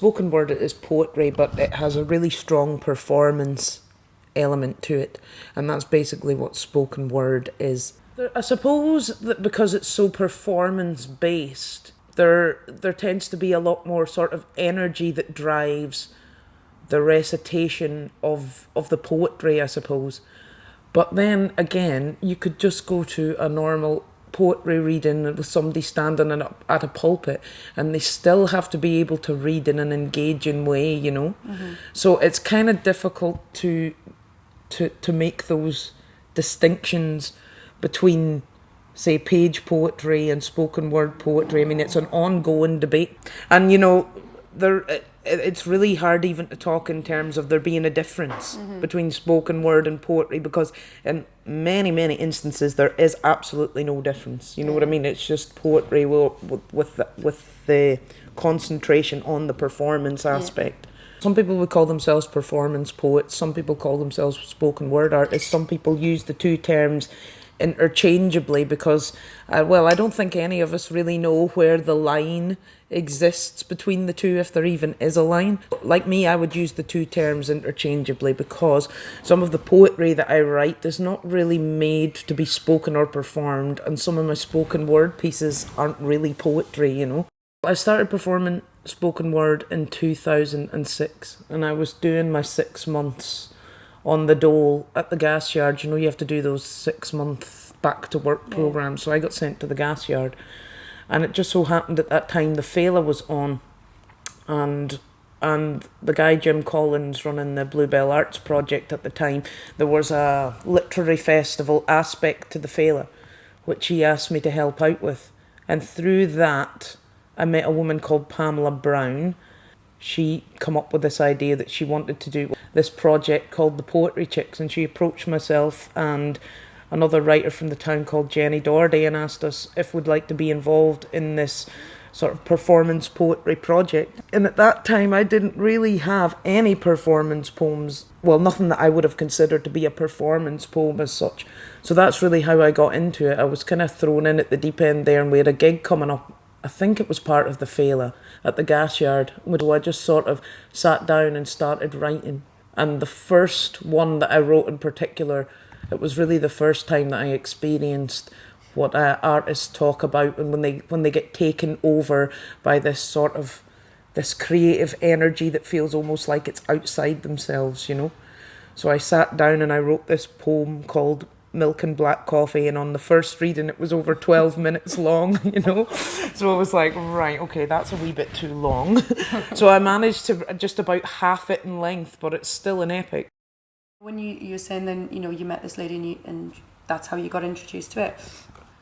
spoken word is poetry, but it has a really strong performance element to it, and that's basically what spoken word is. I suppose that because it's so performance based, there tends to be a lot more sort of energy that drives the recitation of the poetry, I suppose. But then again, you could just go to a normal poetry reading with somebody standing at a pulpit, and they still have to be able to read in an engaging way, you know. So it's kind of difficult to make those distinctions between, say, page poetry and spoken word poetry. I mean, it's an ongoing debate, and you know, it's really hard even to talk in terms of there being a difference between spoken word and poetry, because in many instances there is absolutely no difference. You know what I mean? It's just poetry with the concentration on the performance aspect. Some people would call themselves performance poets, some people call themselves spoken word artists, some people use the two terms interchangeably because, I don't think any of us really know where the line exists between the two, if there even is a line. Like me, I would use the two terms interchangeably because some of the poetry that I write is not really made to be spoken or performed, and some of my spoken word pieces aren't really poetry, you know. I started performing spoken word in 2006, and I was doing my 6 months on the dole at the gas yard. You know, you have to do those 6 month back to work programs. So I got sent to the gas yard, and it just so happened at that time the Fela was on, and the guy Jim Collins running the Bluebell Arts Project at the time, there was a literary festival aspect to the Fela, which he asked me to help out with, and through that I met a woman called Pamela Brown. She come up with this idea that she wanted to do this project called the Poetry Chicks, and she approached myself and another writer from the town called Jenny Doherty and asked us if we'd like to be involved in this sort of performance poetry project. And at that time I didn't really have any performance poems, well, nothing that I would have considered to be a performance poem as such. So that's really how I got into it. I was kind of thrown in at the deep end there, and we had a gig coming up. I think it was part of the Fela at the gas yard. So I just sort of sat down and started writing. And the first one that I wrote in particular, it was really the first time that I experienced what artists talk about, and when they get taken over by this creative energy that feels almost like it's outside themselves, you know. So I sat down and I wrote this poem called Milk and Black Coffee, and on the first reading it was over 12 minutes long, you know. So I was like, right, okay, that's a wee bit too long. So I managed to just about half it in length, but it's still an epic. When you were saying then, you know, you met this lady and that's how you got introduced to it,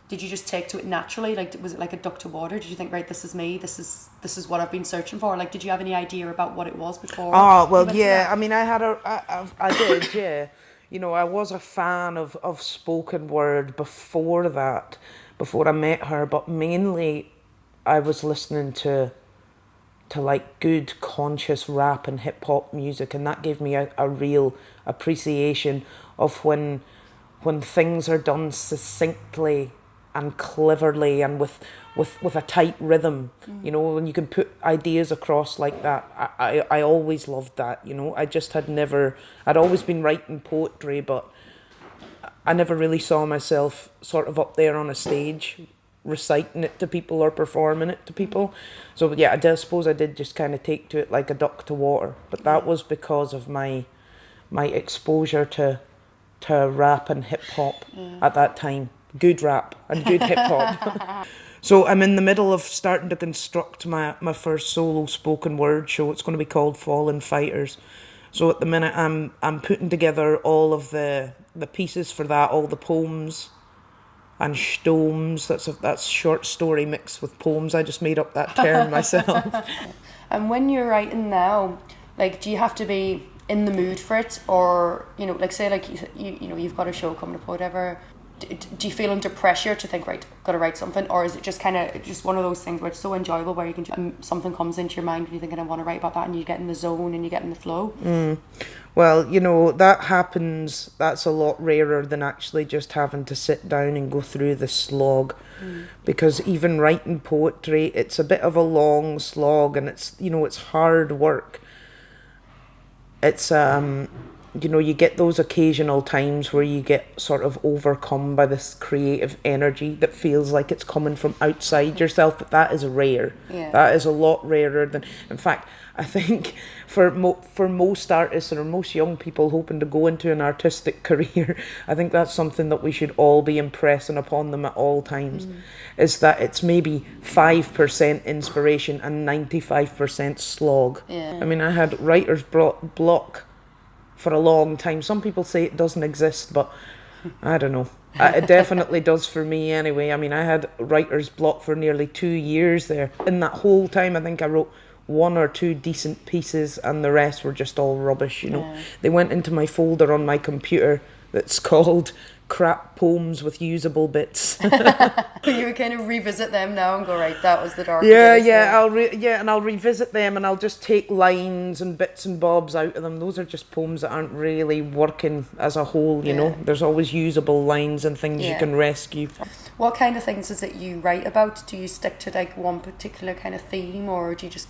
did you just take to it naturally? Like, was it like a duck to water? Did you think, right, this is me, this is what I've been searching for? Like, did you have any idea about what it was before? Oh, well, yeah, I mean, I did, yeah. You know, I was a fan of spoken word before that, before I met her, but mainly I was listening to like good conscious rap and hip hop music, and that gave me a real appreciation of when things are done succinctly and cleverly and with a tight rhythm, you know, when you can put ideas across like that. I always loved that, you know. I'd always been writing poetry, but I never really saw myself sort of up there on a stage reciting it to people or performing it to people. So yeah, I suppose I did just kind of take to it like a duck to water, but that was because of my exposure to rap and hip hop at that time. Good rap and good hip hop. So I'm in the middle of starting to construct my first solo spoken word show. It's going to be called Fallen Fighters. So at the minute I'm putting together all of the pieces for that, all the poems and stomes. That's short story mixed with poems. I just made up that term myself. And when you're writing now, like, do you have to be in the mood for it, or, you know, like, say like you know you've got a show coming up or whatever, do you feel under pressure to think, right, got to write something, or is it just kind of just one of those things where it's so enjoyable where you can something comes into your mind and you're thinking, I want to write about that, and you get in the zone and you get in the flow? Well, you know, that happens, that's a lot rarer than actually just having to sit down and go through the slog. Because even writing poetry, it's a bit of a long slog, and it's, you know, it's hard work. It's, you know, you get those occasional times where you get sort of overcome by this creative energy that feels like it's coming from outside yourself, but that is rare. Yeah. That is a lot rarer than, in fact, I think for most artists or most young people hoping to go into an artistic career, I think that's something that we should all be impressing upon them at all times, is that it's maybe 5% inspiration and 95% slog. Yeah. I mean, I had writer's block for a long time. Some people say it doesn't exist, but I don't know. It definitely does for me anyway. I mean, I had writer's block for nearly 2 years there. In that whole time, I think I wrote 1 or 2 decent pieces and the rest were just all rubbish, you know. Yeah. They went into my folder on my computer that's called crap poems with usable bits. You would kind of revisit them now and go, right, that was the dark. And I'll revisit them and I'll just take lines and bits and bobs out of them. Those are just poems that aren't really working as a whole, you know. There's always usable lines and things you can rescue. What kind of things is it you write about? Do you stick to like one particular kind of theme, or do you just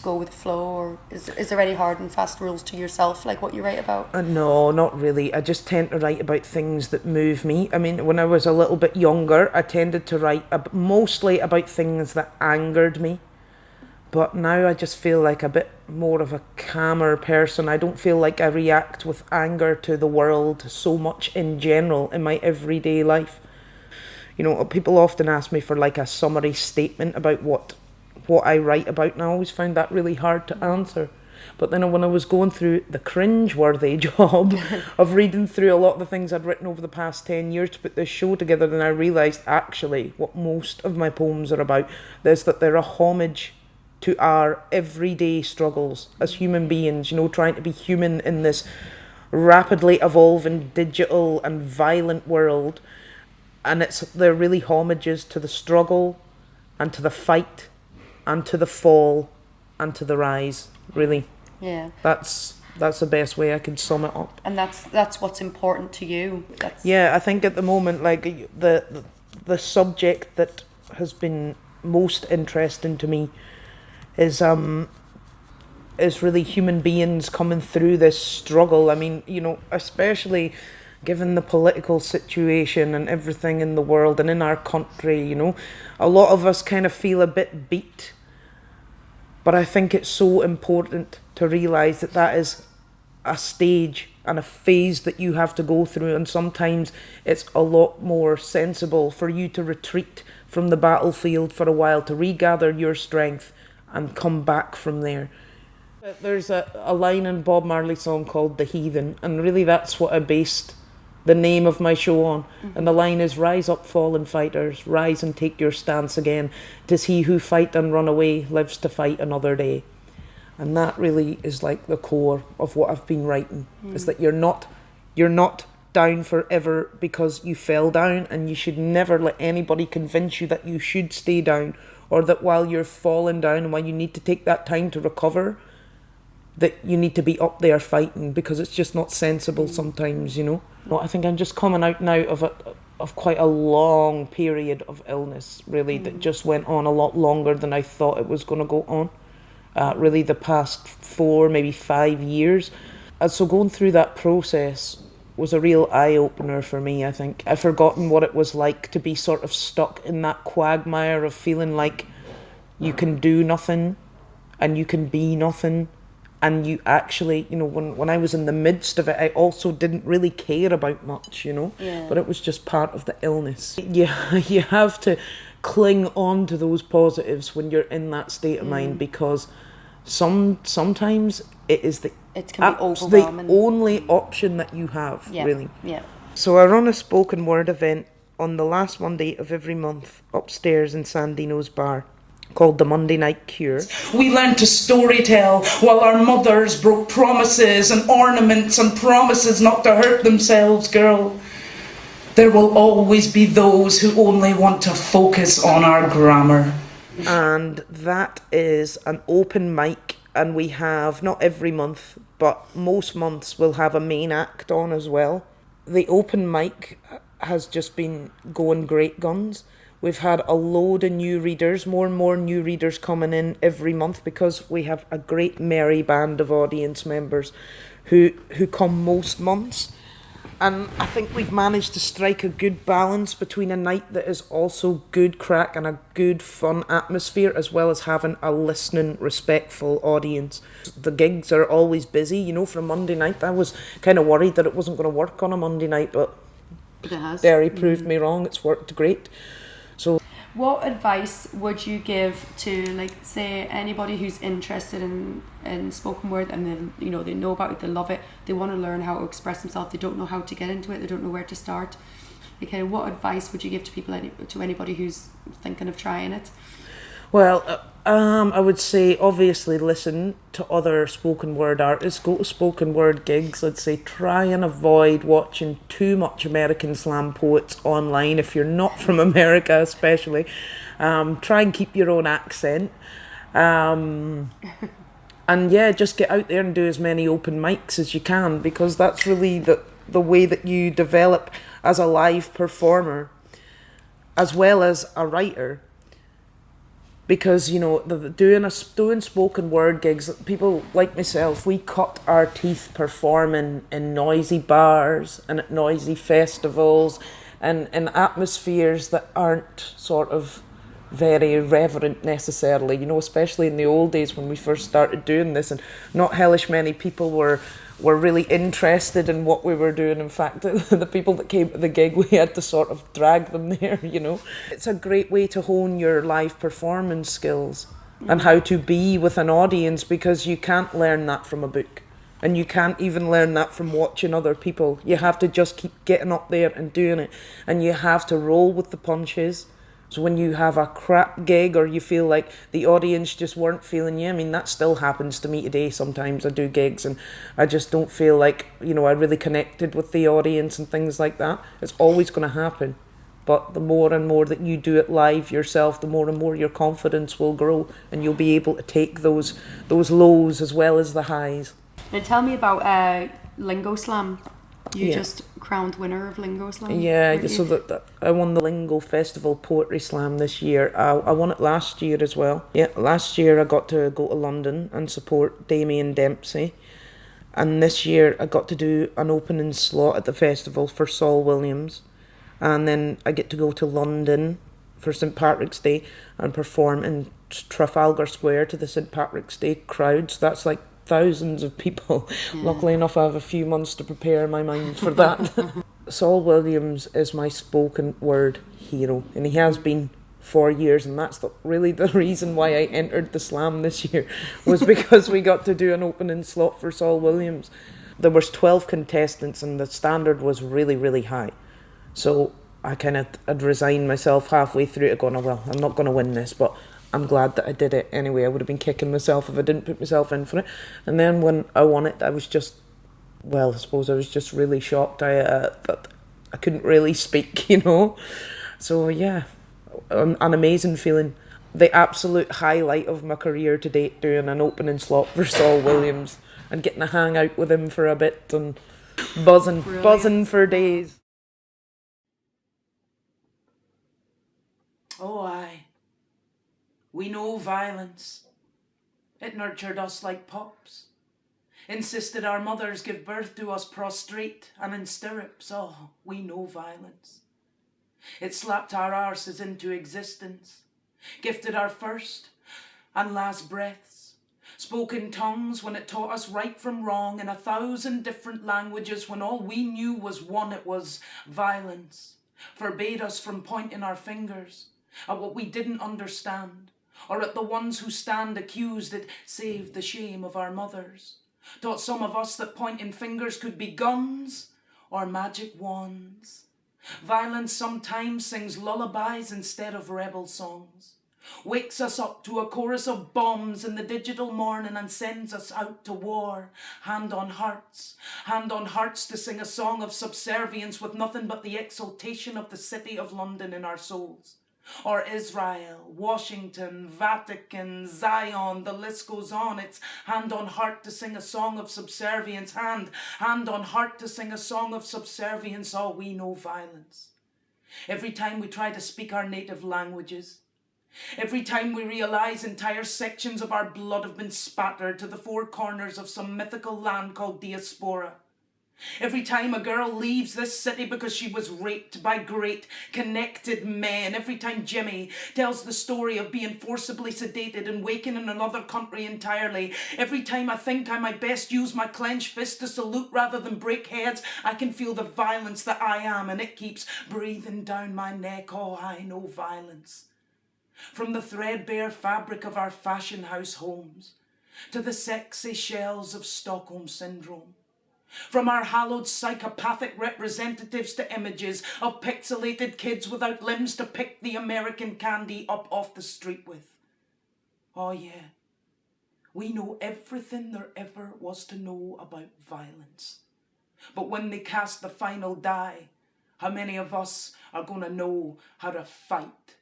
go with the flow, or is there any hard and fast rules to yourself, like what you write about? No, not really. I just tend to write about things that move me. I mean, when I was a little bit younger, I tended to write mostly about things that angered me. But now I just feel like a bit more of a calmer person. I don't feel like I react with anger to the world so much in general in my everyday life. You know, people often ask me for like a summary statement about what I write about, and I always found that really hard to answer. But then when I was going through the cringe-worthy job of reading through a lot of the things I'd written over the past 10 years to put this show together, then I realised actually what most of my poems are about is that they're a homage to our everyday struggles as human beings, you know, trying to be human in this rapidly evolving digital and violent world. And they're really homages to the struggle and to the fight and to the fall and to the rise, really. Yeah. That's the best way I can sum it up. And that's what's important to you. Yeah, I think at the moment, like the subject that has been most interesting to me is really human beings coming through this struggle. I mean, you know, especially given the political situation and everything in the world and in our country, you know, a lot of us kind of feel a bit beat. But I think it's so important to realise that is a stage and a phase that you have to go through, and sometimes it's a lot more sensible for you to retreat from the battlefield for a while, to regather your strength and come back from there. There's a line in Bob Marley's song called The Heathen, and really that's what I based the name of my show on. And the line is, rise up, fallen fighters, rise and take your stance again. 'Tis he who fight and run away lives to fight another day. And that really is like the core of what I've been writing, is that you're not down forever because you fell down, and you should never let anybody convince you that you should stay down, or that while you're falling down and while you need to take that time to recover, that you need to be up there fighting, because it's just not sensible sometimes, you know. No, I think I'm just coming out now of quite a long period of illness, really, that just went on a lot longer than I thought it was going to go on. Really the past 4, maybe 5 years. And so going through that process was a real eye-opener for me, I think. I've forgotten what it was like to be sort of stuck in that quagmire of feeling like you can do nothing and you can be nothing. And you actually, you know, when I was in the midst of it, I also didn't really care about much, you know. Yeah. But it was just part of the illness. You have to cling on to those positives when you're in that state of mind, because sometimes it is the only option that you have, really. Yeah. So I run a spoken word event on the last Monday of every month upstairs in Sandino's bar, called the Monday Night Cure. We learned to storytell while our mothers broke promises and ornaments and promises not to hurt themselves, girl. There will always be those who only want to focus on our grammar. And that is an open mic, and we have, not every month, but most months we'll have a main act on as well. The open mic has just been going great guns. We've had a load of new readers, more and more new readers coming in every month, because we have a great merry band of audience members who come most months. And I think we've managed to strike a good balance between a night that is also good crack and a good fun atmosphere, as well as having a listening, respectful audience. The gigs are always busy, you know, for a Monday night. I was kind of worried that it wasn't going to work on a Monday night, but it has. Derry proved me wrong. It's worked great. So, what advice would you give to, like, say, anybody who's interested in spoken word, and then, you know, they know about it, they love it, they want to learn how to express themselves, they don't know how to get into it, they don't know where to start? Okay, what advice would you give to people, to anybody who's thinking of trying it? Well, I would say obviously listen to other spoken word artists, go to spoken word gigs. I'd say try and avoid watching too much American slam poets online if you're not from America especially. Try and keep your own accent. And yeah, just get out there and do as many open mics as you can, because that's really the way that you develop as a live performer as well as a writer. Because, you know, doing spoken word gigs, people like myself, we cut our teeth performing in noisy bars and at noisy festivals and in atmospheres that aren't sort of very reverent necessarily, you know, especially in the old days when we first started doing this, and not hellish many people were really interested in what we were doing. In fact, the people that came to the gig, we had to sort of drag them there, you know. It's a great way to hone your live performance skills and how to be with an audience, because you can't learn that from a book. And you can't even learn that from watching other people. You have to just keep getting up there and doing it. And you have to roll with the punches. So when you have a crap gig, or you feel like the audience just weren't feeling you, I mean, that still happens to me today. Sometimes I do gigs and I just don't feel like, you know, I really connected with the audience and things like that. It's always going to happen. But the more and more that you do it live yourself, the more and more your confidence will grow, and you'll be able to take those lows as well as the highs. Now tell me about Lingo Slam. You Yeah. just crowned winner of Lingo Slam. Yeah, so that I won the Lingo Festival Poetry Slam this year. I won it last year as well. Yeah, last year I got to go to London and support Damien Dempsey. And this year I got to do an opening slot at the festival for Saul Williams. And then I get to go to London for St. Patrick's Day and perform in Trafalgar Square to the St. Patrick's Day crowds. That's like thousands of people. Yeah. Luckily enough, I have a few months to prepare my mind for that. Saul Williams is my spoken word hero, and he has been for years, and that's really the reason why I entered the slam this year, was because we got to do an opening slot for Saul Williams. There was 12 contestants, and the standard was really, really high. So I kind of had resigned myself halfway through it, going, oh, well, I'm not going to win this, but I'm glad that I did it anyway. I would have been kicking myself if I didn't put myself in for it. And then when I won it, I was just, well, I suppose I was just really shocked that I couldn't really speak, you know. So yeah, an amazing feeling. The absolute highlight of my career to date, doing an opening slot for Saul Williams and getting to hang out with him for a bit and buzzing for days. Oh, aye. We know violence. It nurtured us like pups. Insisted our mothers give birth to us prostrate and in stirrups. Oh, we know violence. It slapped our arses into existence. Gifted our first and last breaths. Spoke in tongues when it taught us right from wrong in 1,000 different languages, when all we knew was one, it was violence. Forbade us from pointing our fingers at what we didn't understand, or at the ones who stand accused. It saved the shame of our mothers. Taught some of us that pointing fingers could be guns or magic wands. Violence sometimes sings lullabies instead of rebel songs. wakes us up to a chorus of bombs in the digital morning and sends us out to war, hand on hearts to sing a song of subservience with nothing but the exaltation of the city of London in our souls. Or Israel, Washington, Vatican, Zion, the list goes on. It's hand on heart to sing a song of subservience, hand on heart to sing a song of subservience. Oh, we know violence. Every time we try to speak our native languages, every time we realise entire sections of our blood have been spattered to the four corners of some mythical land called diaspora, every time a girl leaves this city because she was raped by great connected men, every time Jimmy tells the story of being forcibly sedated and waking in another country entirely, every time I think I might best use my clenched fist to salute rather than break heads, I can feel the violence that I am, and it keeps breathing down my neck. Oh, I know violence. From the threadbare fabric of our fashion house homes to the sexy shells of Stockholm Syndrome. From our hallowed psychopathic representatives to images of pixelated kids without limbs to pick the American candy up off the street with. Oh yeah, we know everything there ever was to know about violence. But when they cast the final die, how many of us are going to know how to fight